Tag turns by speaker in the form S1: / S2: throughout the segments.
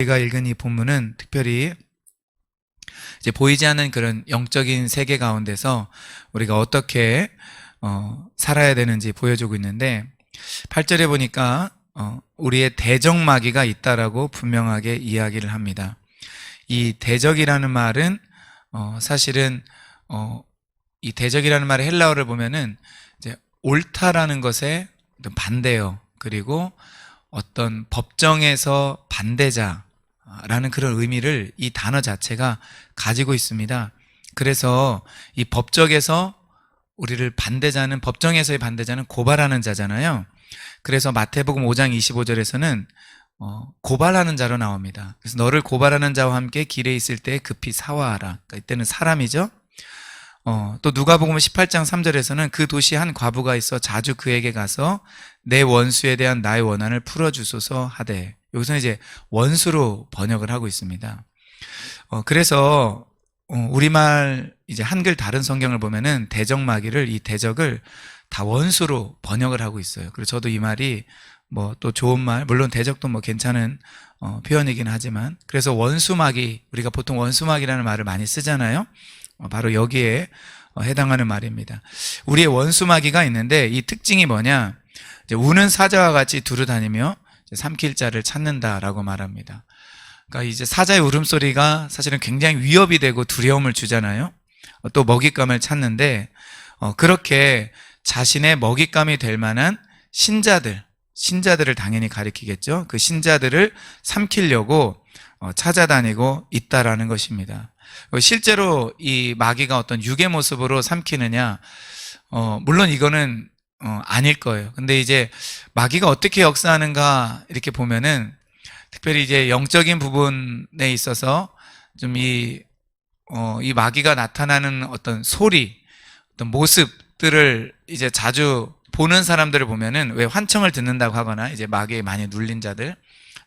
S1: 우리가 읽은 이 본문은 특별히 이제 보이지 않는 그런 영적인 세계 가운데서 우리가 어떻게 살아야 되는지 보여주고 있는데 8절에 보니까 우리의 대적마귀가 있다라고 분명하게 이야기를 합니다. 이 대적이라는 말은 사실은 이 대적이라는 말의 헬라어를 보면은 이제 옳다라는 것에 반대요. 그리고 어떤 법정에서 반대자라는 그런 의미를 이 단어 자체가 가지고 있습니다. 그래서 이 법정에서 우리를 반대자는, 법정에서의 반대자는 고발하는 자잖아요. 그래서 마태복음 5장 25절에서는 고발하는 자로 나옵니다. 그래서 너를 고발하는 자와 함께 길에 있을 때 급히 사와하라. 그러니까 이때는 사람이죠. 또 누가복음 18장 3절에서는 그 도시에 한 과부가 있어 자주 그에게 가서 내 원수에 대한 나의 원한을 풀어주소서 하되, 여기서는 이제 원수로 번역을 하고 있습니다. 그래서 우리말 이제 한글 다른 성경을 보면은 대적마귀를, 이 대적을 다 원수로 번역을 하고 있어요. 그래서 저도 이 말이 뭐 또 좋은 말, 물론 대적도 뭐 괜찮은 표현이긴 하지만, 그래서 원수마귀, 우리가 보통 원수마귀라는 말을 많이 쓰잖아요. 바로 여기에 해당하는 말입니다. 우리의 원수마귀가 있는데 이 특징이 뭐냐? 이제 우는 사자와 같이 두루다니며 삼킬 자를 찾는다라고 말합니다. 그러니까 이제 사자의 울음소리가 사실은 굉장히 위협이 되고 두려움을 주잖아요. 또 먹잇감을 찾는데 그렇게 자신의 먹잇감이 될 만한 신자들을 당연히 가리키겠죠. 그 신자들을 삼키려고 찾아다니고 있다라는 것입니다. 실제로 이 마귀가 어떤 육의 모습으로 삼키느냐, 물론 이거는 아닐 거예요. 근데 이제 마귀가 어떻게 역사하는가 이렇게 보면은 특별히 이제 영적인 부분에 있어서 좀 이 마귀가 나타나는 어떤 소리, 어떤 모습들을 이제 자주 보는 사람들을 보면은, 왜 환청을 듣는다고 하거나 이제 마귀에 많이 눌린 자들,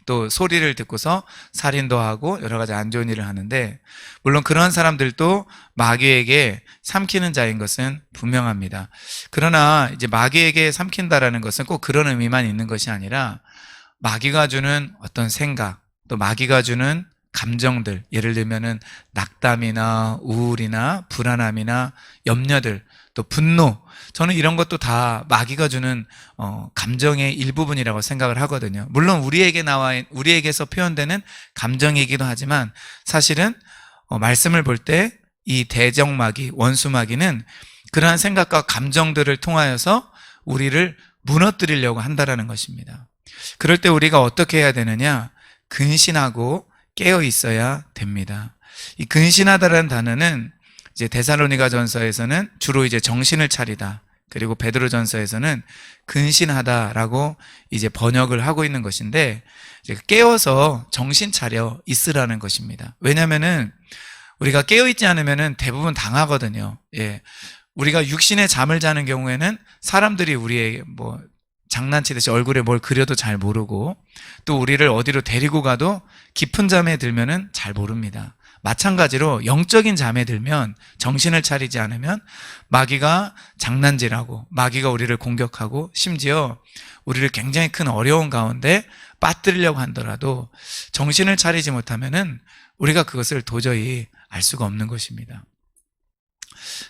S1: 또 소리를 듣고서 살인도 하고 여러 가지 안 좋은 일을 하는데, 물론 그런 사람들도 마귀에게 삼키는 자인 것은 분명합니다. 그러나 이제 마귀에게 삼킨다라는 것은 꼭 그런 의미만 있는 것이 아니라 마귀가 주는 어떤 생각, 또 마귀가 주는 감정들, 예를 들면은 낙담이나 우울이나 불안함이나 염려들, 또 분노, 저는 이런 것도 다 마귀가 주는 감정의 일부분이라고 생각을 하거든요. 물론 우리에게서 표현되는 감정이기도 하지만, 사실은 말씀을 볼 때 이 대적마귀, 원수마귀는 그러한 생각과 감정들을 통하여서 우리를 무너뜨리려고 한다라는 것입니다. 그럴 때 우리가 어떻게 해야 되느냐? 근신하고 깨어 있어야 됩니다. 이 근신하다라는 단어는 이제 데살로니가전서에서는 주로 이제 정신을 차리다, 그리고 베드로전서에서는 근신하다라고 이제 번역을 하고 있는 것인데, 이제 깨어서 정신 차려 있으라는 것입니다. 왜냐면은 우리가 깨어 있지 않으면은 대부분 당하거든요. 예. 우리가 육신의 잠을 자는 경우에는 사람들이 우리의 뭐 장난치듯이 얼굴에 뭘 그려도 잘 모르고, 또 우리를 어디로 데리고 가도 깊은 잠에 들면은 잘 모릅니다. 마찬가지로 영적인 잠에 들면, 정신을 차리지 않으면 마귀가 장난질하고 마귀가 우리를 공격하고 심지어 우리를 굉장히 큰 어려운 가운데 빠뜨리려고 하더라도 정신을 차리지 못하면은 우리가 그것을 도저히 알 수가 없는 것입니다.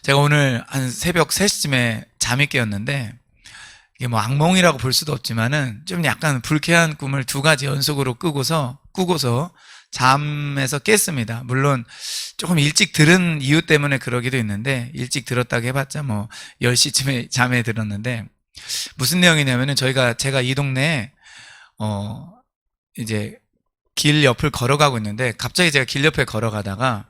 S1: 제가 오늘 한 새벽 3시쯤에 잠이 깨었는데, 이게 뭐 악몽이라고 볼 수도 없지만은 좀 약간 불쾌한 꿈을 2가지 연속으로 꾸고서 잠에서 깼습니다. 물론 조금 일찍 들은 이유 때문에 그러기도 있는데, 일찍 들었다고 해봤자 뭐 10시쯤에 잠에 들었는데, 무슨 내용이냐면은 제가 이 동네에 이제 길 옆을 걸어가고 있는데, 갑자기 제가 길 옆에 걸어가다가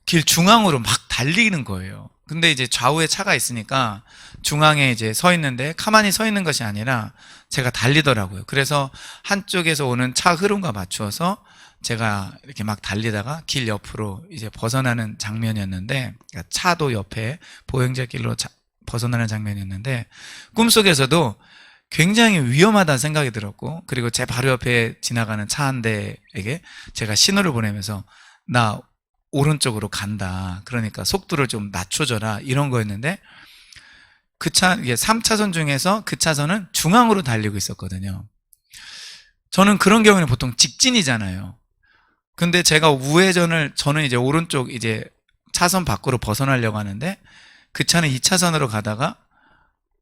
S1: 길 중앙으로 막 달리는 거예요. 근데 이제 좌우에 차가 있으니까 중앙에 이제 서 있는데, 가만히 서 있는 것이 아니라 제가 달리더라고요. 그래서 한쪽에서 오는 차 흐름과 맞추어서 제가 이렇게 막 달리다가 길 옆으로 이제 벗어나는 장면이었는데, 그러니까 차도 옆에 보행자길로 벗어나는 장면이었는데, 꿈속에서도 굉장히 위험하다는 생각이 들었고, 그리고 제 바로 옆에 지나가는 차 한 대에게 제가 신호를 보내면서 나 오른쪽으로 간다, 그러니까 속도를 좀 낮춰줘라, 이런 거였는데, 이게 3차선 중에서 그 차선은 중앙으로 달리고 있었거든요. 저는 그런 경우는 보통 직진이잖아요. 근데 제가 저는 이제 오른쪽 이제 차선 밖으로 벗어나려고 하는데 그 차는 2차선으로 가다가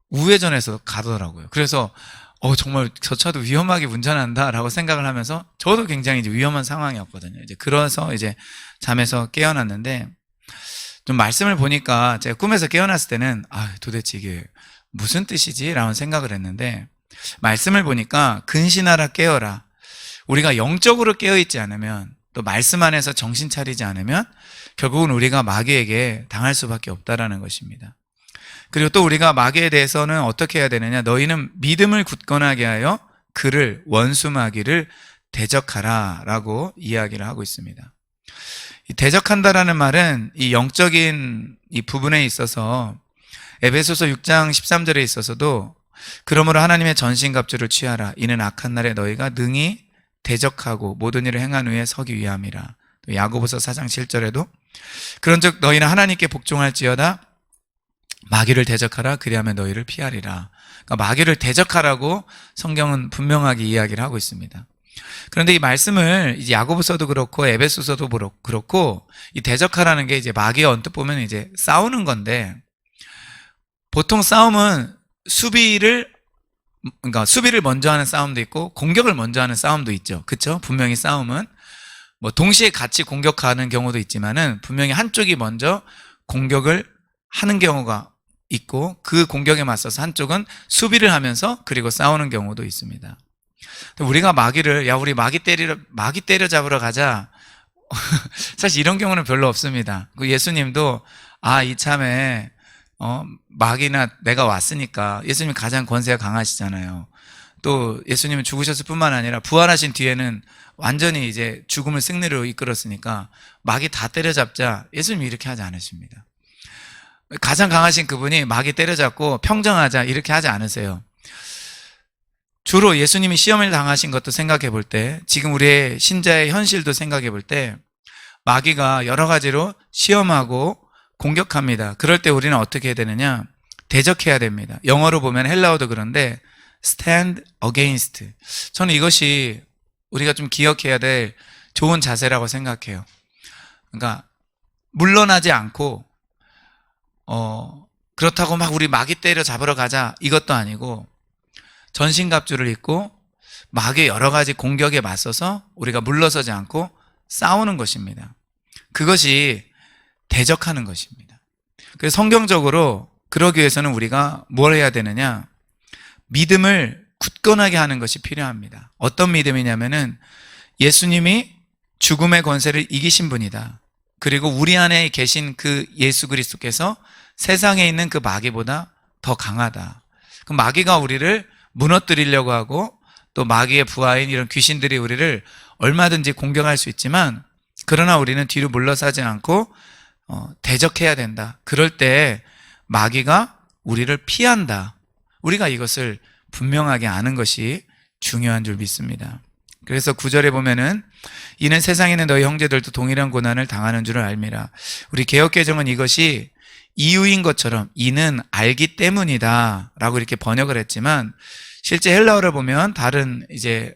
S1: 우회전해서 가더라고요. 그래서 정말 저 차도 위험하게 운전한다라고 생각을 하면서 저도 굉장히 이제 위험한 상황이었거든요. 이제 그래서 이제 잠에서 깨어났는데 좀 말씀을 보니까 제가 꿈에서 깨어났을 때는 도대체 이게 무슨 뜻이지? 라는 생각을 했는데 말씀을 보니까 근신하라 깨어라. 우리가 영적으로 깨어있지 않으면 또 말씀 안에서 정신 차리지 않으면 결국은 우리가 마귀에게 당할 수밖에 없다라는 것입니다. 그리고 또 우리가 마귀에 대해서는 어떻게 해야 되느냐? 너희는 믿음을 굳건하게 하여 그를 원수 마귀를 대적하라 라고 이야기를 하고 있습니다. 이 대적한다라는 말은 이 영적인 이 부분에 있어서 에베소서 6장 13절에 있어서도 그러므로 하나님의 전신갑주를 취하라. 이는 악한 날에 너희가 능히 대적하고 모든 일을 행한 후에 서기 위함이라. 또 야고보서 4장 7절에도 그런즉 너희는 하나님께 복종할지어다 마귀를 대적하라. 그리하면 너희를 피하리라. 그러니까 마귀를 대적하라고 성경은 분명하게 이야기를 하고 있습니다. 그런데 이 말씀을 이제 야고보서도 그렇고 에베소서도 그렇고 이 대적하라는 게 이제 마귀의 언뜻 보면 이제 싸우는 건데 보통 싸움은 수비를 먼저 하는 싸움도 있고 공격을 먼저 하는 싸움도 있죠. 그렇죠? 분명히 싸움은 뭐 동시에 같이 공격하는 경우도 있지만은 분명히 한쪽이 먼저 공격을 하는 경우가 있고 그 공격에 맞서서 한쪽은 수비를 하면서 그리고 싸우는 경우도 있습니다. 우리가 우리 마귀 때려 잡으러 가자. 사실 이런 경우는 별로 없습니다. 예수님도 이참에 마귀나 내가 왔으니까 예수님이 가장 권세가 강하시잖아요. 또 예수님은 죽으셨을 뿐만 아니라 부활하신 뒤에는 완전히 이제 죽음을 승리로 이끌었으니까 마귀 다 때려잡자 예수님이 이렇게 하지 않으십니다. 가장 강하신 그분이 마귀 때려잡고 평정하자 이렇게 하지 않으세요. 주로 예수님이 시험을 당하신 것도 생각해 볼 때 지금 우리의 신자의 현실도 생각해 볼 때 마귀가 여러 가지로 시험하고 공격합니다. 그럴 때 우리는 어떻게 해야 되느냐? 대적해야 됩니다. 영어로 보면 헬라어도 그런데 stand against. 저는 이것이 우리가 좀 기억해야 될 좋은 자세라고 생각해요. 그러니까 물러나지 않고 그렇다고 막 우리 마귀 때려 잡으러 가자 이것도 아니고 전신갑주를 입고 마귀의 여러 가지 공격에 맞서서 우리가 물러서지 않고 싸우는 것입니다. 그것이 대적하는 것입니다. 그래서 성경적으로 그러기 위해서는 우리가 뭘 해야 되느냐? 믿음을 굳건하게 하는 것이 필요합니다. 어떤 믿음이냐면은 예수님이 죽음의 권세를 이기신 분이다. 그리고 우리 안에 계신 그 예수 그리스도께서 세상에 있는 그 마귀보다 더 강하다. 그 마귀가 우리를 무너뜨리려고 하고 또 마귀의 부하인 이런 귀신들이 우리를 얼마든지 공격할 수 있지만 그러나 우리는 뒤로 물러서지 않고 대적해야 된다. 그럴 때 마귀가 우리를 피한다. 우리가 이것을 분명하게 아는 것이 중요한 줄 믿습니다. 그래서 9절에 보면은 이는 세상에 있는 너희 형제들도 동일한 고난을 당하는 줄을 알미라. 우리 개역개정은 이것이 이유인 것처럼 이는 알기 때문이다 라고 이렇게 번역을 했지만 실제 헬라어를 보면 다른 이제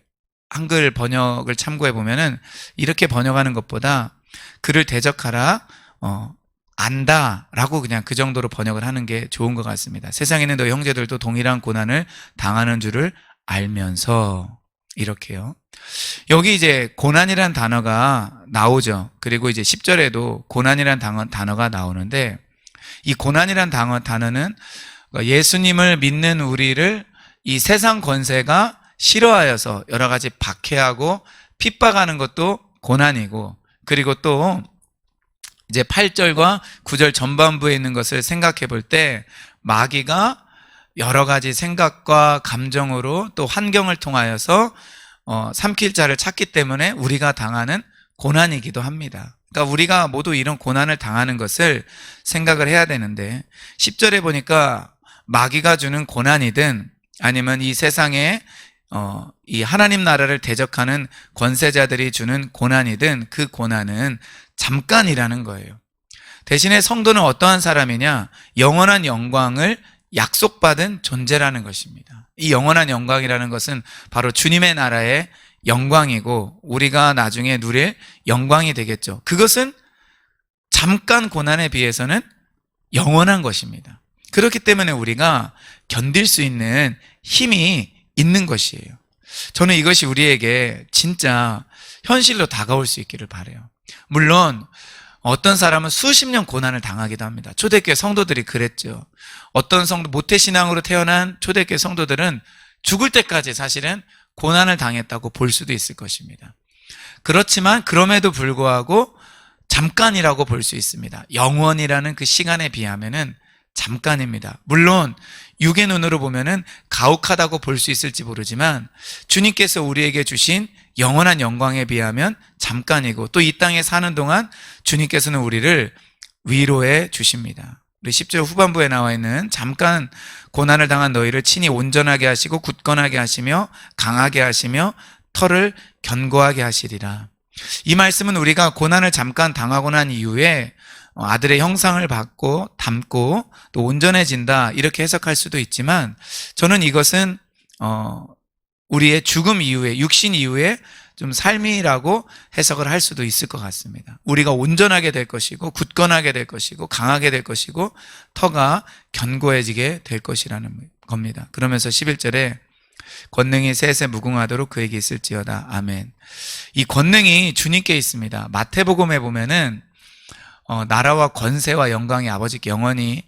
S1: 한글 번역을 참고해 보면은 이렇게 번역하는 것보다 그를 대적하라 안다 라고 그냥 그 정도로 번역을 하는 게 좋은 것 같습니다. 세상에 있는 너희 형제들도 동일한 고난을 당하는 줄을 알면서 이렇게요. 여기 이제 고난이란 단어가 나오죠. 그리고 이제 10절에도 고난이란 단어가 나오는데 이 고난이란 단어는 예수님을 믿는 우리를 이 세상 권세가 싫어하여서 여러 가지 박해하고 핍박하는 것도 고난이고 그리고 또 이제 8절과 9절 전반부에 있는 것을 생각해 볼 때 마귀가 여러 가지 생각과 감정으로 또 환경을 통하여서 삼킬 자를 찾기 때문에 우리가 당하는 고난이기도 합니다. 그러니까 우리가 모두 이런 고난을 당하는 것을 생각을 해야 되는데 10절에 보니까 마귀가 주는 고난이든 아니면 이 세상에 이 하나님 나라를 대적하는 권세자들이 주는 고난이든 그 고난은 잠깐이라는 거예요. 대신에 성도는 어떠한 사람이냐? 영원한 영광을 약속받은 존재라는 것입니다. 이 영원한 영광이라는 것은 바로 주님의 나라에 영광이고 우리가 나중에 누릴 영광이 되겠죠. 그것은 잠깐 고난에 비해서는 영원한 것입니다. 그렇기 때문에 우리가 견딜 수 있는 힘이 있는 것이에요. 저는 이것이 우리에게 진짜 현실로 다가올 수 있기를 바라요. 물론 어떤 사람은 수십 년 고난을 당하기도 합니다. 초대교회 성도들이 그랬죠. 어떤 성도, 모태신앙으로 태어난 초대교회 성도들은 죽을 때까지 사실은 고난을 당했다고 볼 수도 있을 것입니다. 그렇지만 그럼에도 불구하고 잠깐이라고 볼 수 있습니다. 영원이라는 그 시간에 비하면은 잠깐입니다. 물론 육의 눈으로 보면은 가혹하다고 볼 수 있을지 모르지만 주님께서 우리에게 주신 영원한 영광에 비하면 잠깐이고 또 이 땅에 사는 동안 주님께서는 우리를 위로해 주십니다. 우리 10절 후반부에 나와 있는 잠깐 고난을 당한 너희를 친히 온전하게 하시고 굳건하게 하시며 강하게 하시며 털을 견고하게 하시리라. 이 말씀은 우리가 고난을 잠깐 당하고 난 이후에 아들의 형상을 받고 닮고 또 온전해진다 이렇게 해석할 수도 있지만 저는 이것은 우리의 죽음 이후에 육신 이후에 좀 삶이라고 해석을 할 수도 있을 것 같습니다. 우리가 온전하게 될 것이고 굳건하게 될 것이고 강하게 될 것이고 터가 견고해지게 될 것이라는 겁니다. 그러면서 11절에 권능이 셋에 무궁하도록 그에게 있을지어다. 아멘. 이 권능이 주님께 있습니다. 마태복음에 보면은 나라와 권세와 영광이 아버지께 영원히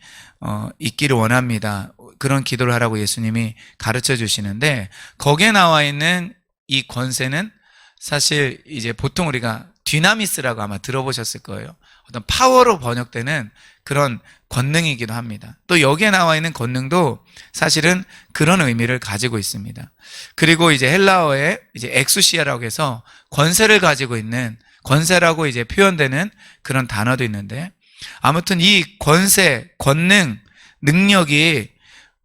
S1: 있기를 원합니다. 그런 기도를 하라고 예수님이 가르쳐 주시는데 거기에 나와 있는 이 권세는 사실 이제 보통 우리가 디나미스라고 아마 들어보셨을 거예요. 어떤 파워로 번역되는 그런 권능이기도 합니다. 또 여기에 나와 있는 권능도 사실은 그런 의미를 가지고 있습니다. 그리고 이제 헬라어에 이제 엑수시아라고 해서 권세를 가지고 있는 권세라고 이제 표현되는 그런 단어도 있는데 아무튼 이 권세, 권능, 능력이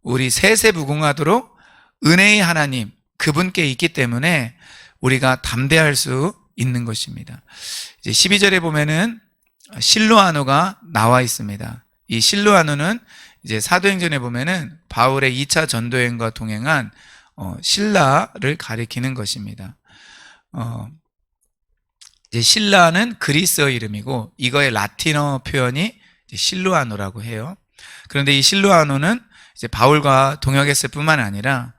S1: 우리 셋에 무궁하도록 은혜의 하나님 그분께 있기 때문에 우리가 담대할 수 있는 것입니다. 이제 12절에 보면은 실로아노가 나와 있습니다. 이 실로아노는 이제 사도행전에 보면은 바울의 2차 전도여행과 동행한 신라를 가리키는 것입니다. 이제 신라는 그리스어 이름이고 이거의 라틴어 표현이 실로아노라고 해요. 그런데 이 실로아노는 이제 바울과 동역했을 뿐만 아니라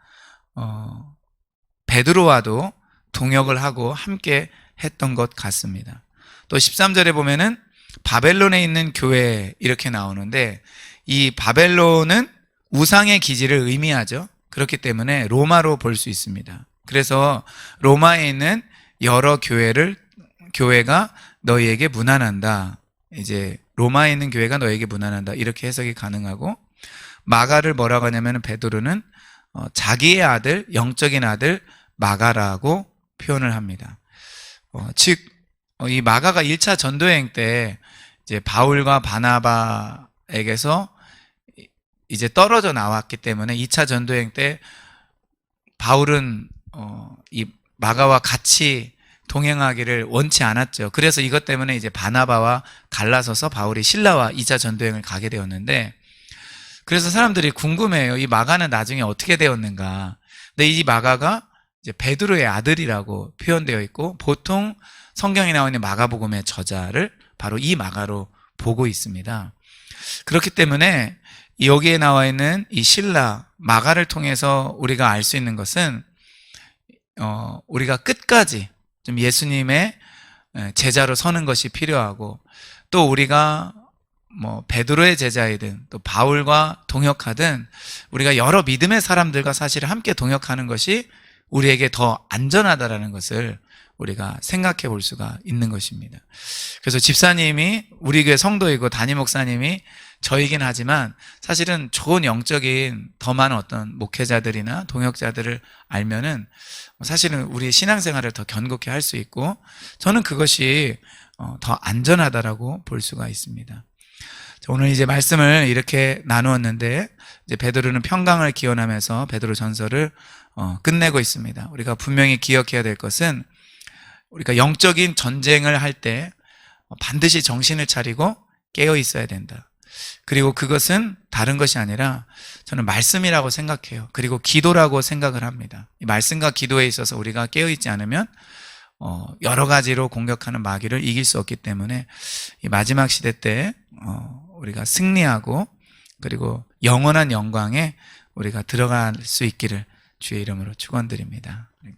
S1: 베드로와도 동역을 하고 함께 했던 것 같습니다. 또 13절에 보면은 바벨론에 있는 교회 이렇게 나오는데 이 바벨론은 우상의 기지를 의미하죠. 그렇기 때문에 로마로 볼 수 있습니다. 그래서 로마에 있는 여러 교회가 너희에게 문안한다. 이제 로마에 있는 교회가 너희에게 문안한다. 이렇게 해석이 가능하고 마가를 뭐라고 하냐면 베드로는 자기의 아들, 영적인 아들 마가라고 표현을 합니다. 즉, 이 마가가 1차 전도여행 때 이제 바울과 바나바에게서 이제 떨어져 나왔기 때문에 2차 전도여행 때 바울은 이 마가와 같이 동행하기를 원치 않았죠. 그래서 이것 때문에 이제 바나바와 갈라서서 바울이 신라와 2차 전도여행을 가게 되었는데 그래서 사람들이 궁금해요. 이 마가는 나중에 어떻게 되었는가. 근데 이 마가가 이제 베드로의 아들이라고 표현되어 있고 보통 성경에 나와 있는 마가복음의 저자를 바로 이 마가로 보고 있습니다. 그렇기 때문에 여기에 나와 있는 이 신라 마가를 통해서 우리가 알 수 있는 것은 우리가 끝까지 좀 예수님의 제자로 서는 것이 필요하고 또 우리가 뭐 베드로의 제자이든 또 바울과 동역하든 우리가 여러 믿음의 사람들과 사실 함께 동역하는 것이 우리에게 더 안전하다라는 것을 우리가 생각해 볼 수가 있는 것입니다. 그래서 집사님이 우리 교회 성도이고 담임 목사님이 저이긴 하지만 사실은 좋은 영적인 더 많은 어떤 목회자들이나 동역자들을 알면은 사실은 우리 신앙생활을 더 견고케 할 수 있고 저는 그것이 더 안전하다라고 볼 수가 있습니다. 오늘 이제 말씀을 이렇게 나누었는데 이제 베드로는 평강을 기원하면서 베드로 전서를 끝내고 있습니다. 우리가 분명히 기억해야 될 것은 우리가 영적인 전쟁을 할 때 반드시 정신을 차리고 깨어 있어야 된다. 그리고 그것은 다른 것이 아니라 저는 말씀이라고 생각해요. 그리고 기도라고 생각을 합니다. 이 말씀과 기도에 있어서 우리가 깨어있지 않으면 여러 가지로 공격하는 마귀를 이길 수 없기 때문에 이 마지막 시대 때 우리가 승리하고 그리고 영원한 영광에 우리가 들어갈 수 있기를 주의 이름으로 축원드립니다.